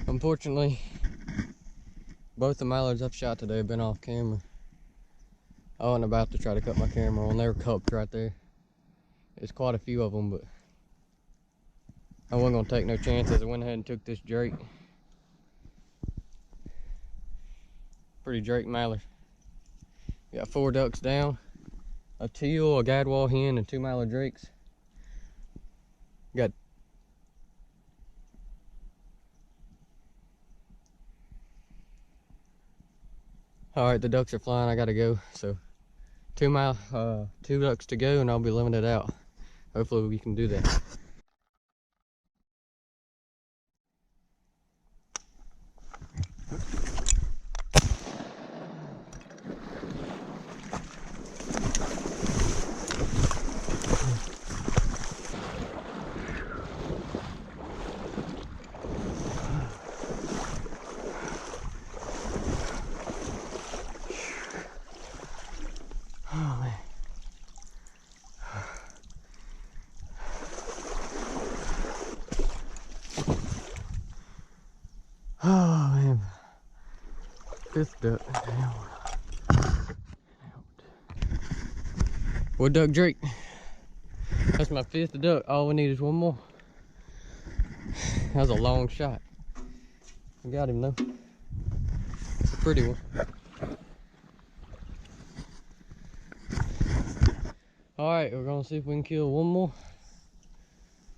Unfortunately, both the mallards I've shot today have been off camera. I wasn't about to try to cut my camera on. They were cupped right there. There's quite a few of them, but I wasn't gonna take no chances. I went ahead and took this Drake. Pretty Drake mallard. Got 4 ducks down, a teal, a gadwall hen, and 2 mallard drakes. Got all right, the ducks are flying. I gotta go. So 2 ducks to go, and I'll be limited out. Hopefully we can do that. Oh man. Oh man. 5th duck. Wood duck Drake. That's my 5th duck. All we need is 1 more. That was a long shot. I got him though. It's a pretty one. Alright, we're gonna see if we can kill 1 more.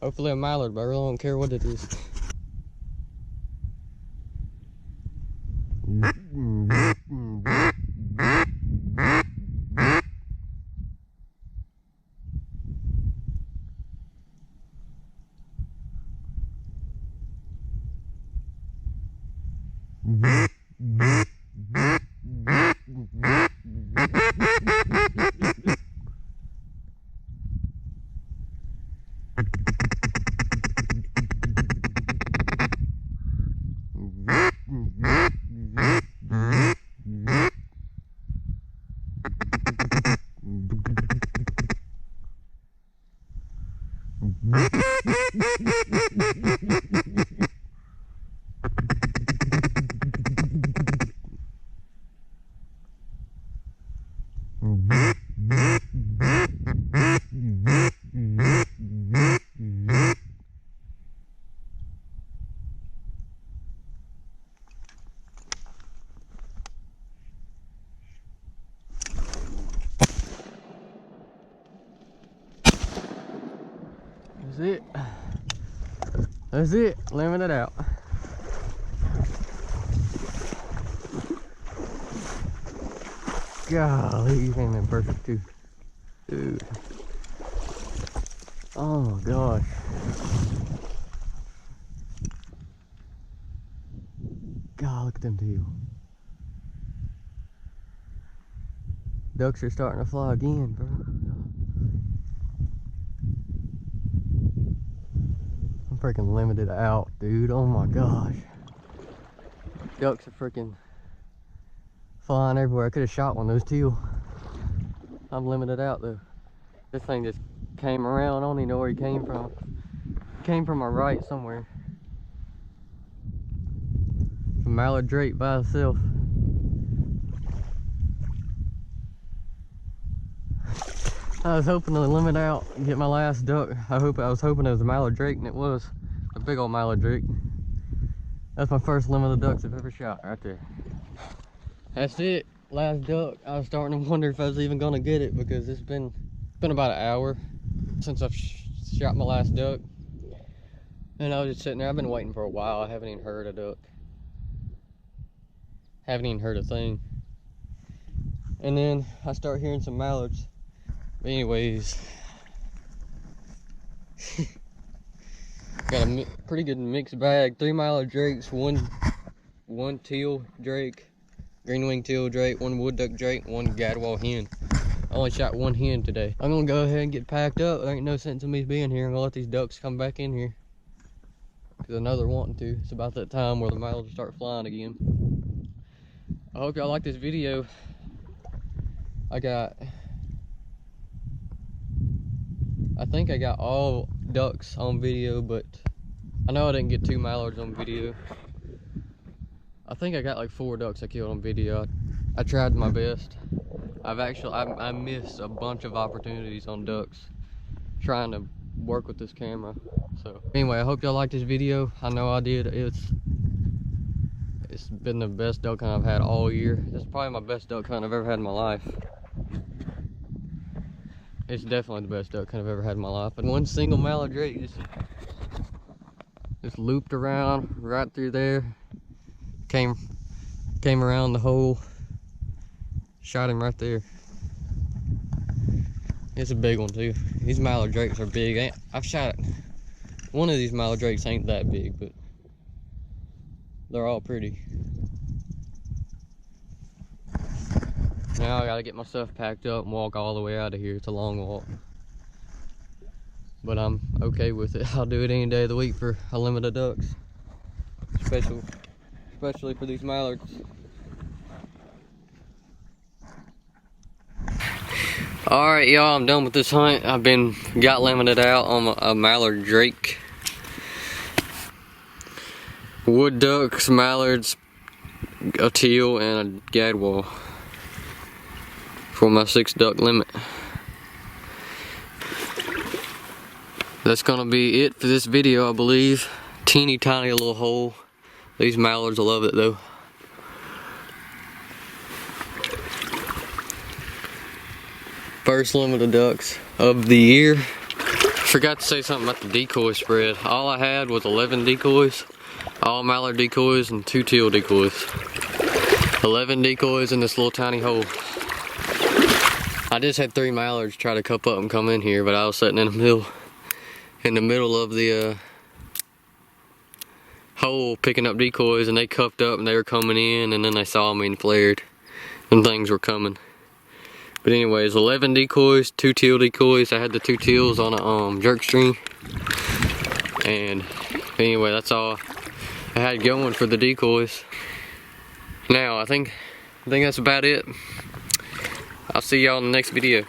Hopefully a mallard, but I really don't care what it is. That's it. That's it. Limit it out. Golly, you came in perfect too. Dude. Oh my gosh. God, look at them teal. Ducks are starting to fly again, bro. I'm freaking limited out, dude. Oh my gosh. Ducks are freaking flying everywhere. I could have shot one of those teal. I'm limited out though. This thing just came around. I don't even know where he came from. Came from my right somewhere. Some mallard drake by itself. I was hoping to limit out and get my last duck. I was hoping it was a mallard drake, and it was a big old mallard drake. That's my first limit of ducks I've ever shot right there. That's it, last duck. I was starting to wonder if I was even gonna get it because it's been about an hour since I've shot my last duck. And I was just sitting there. I've been waiting for a while. I haven't even heard a duck. Haven't even heard a thing. And then I start hearing some mallards. But anyways, got a pretty good mixed bag. 3 mallard drakes, one teal drake, green-winged teal drake, 1 wood duck drake, 1 gadwall hen. I only shot 1 hen today. I'm gonna go ahead and get packed up. There ain't no sense in me being here. I'm gonna let these ducks come back in here, because I know they're wanting to. It's about that time where the mallards start flying again. I hope y'all like this video. I think I got all ducks on video, but I know I didn't get 2 mallards on video. I think I got like 4 ducks I killed on video. I tried my best. I missed a bunch of opportunities on ducks trying to work with this camera. So anyway, I hope y'all liked this video. I know I did. It's been the best duck hunt I've had all year. This is probably my best duck hunt I've ever had in my life. It's definitely the best duck hunt I've ever had in my life. And 1 single mallard drake just looped around right through there. Came around the hole. Shot him right there. It's a big one too. These mallard drakes are big. I've shot it. One of these mallard drakes ain't that big, but they're all pretty. Now I gotta get my stuff packed up and walk all the way out of here. It's a long walk, but I'm okay with it. I'll do it any day of the week for a limit of ducks, especially for these mallards. All right, y'all, I'm done with this hunt. Got limited out on a mallard drake, wood ducks, mallards, a teal, and a gadwall for my 6 duck limit. That's gonna be it for this video, I believe. Teeny tiny little hole. These mallards, I love it though. First limit of ducks of the year. Forgot to say something about the decoy spread. All I had was 11 decoys, all mallard decoys and 2 teal decoys. 11 decoys in this little tiny hole. I just had 3 mallards try to cup up and come in here, but I was sitting in the middle of the hole picking up decoys, and they cupped up and they were coming in, and then they saw me and flared, and things were coming. But anyways, 11 decoys, 2 teal decoys. I had the 2 teals on a jerk string. And anyway, that's all I had going for the decoys. Now, I think that's about it. I'll see y'all in the next video.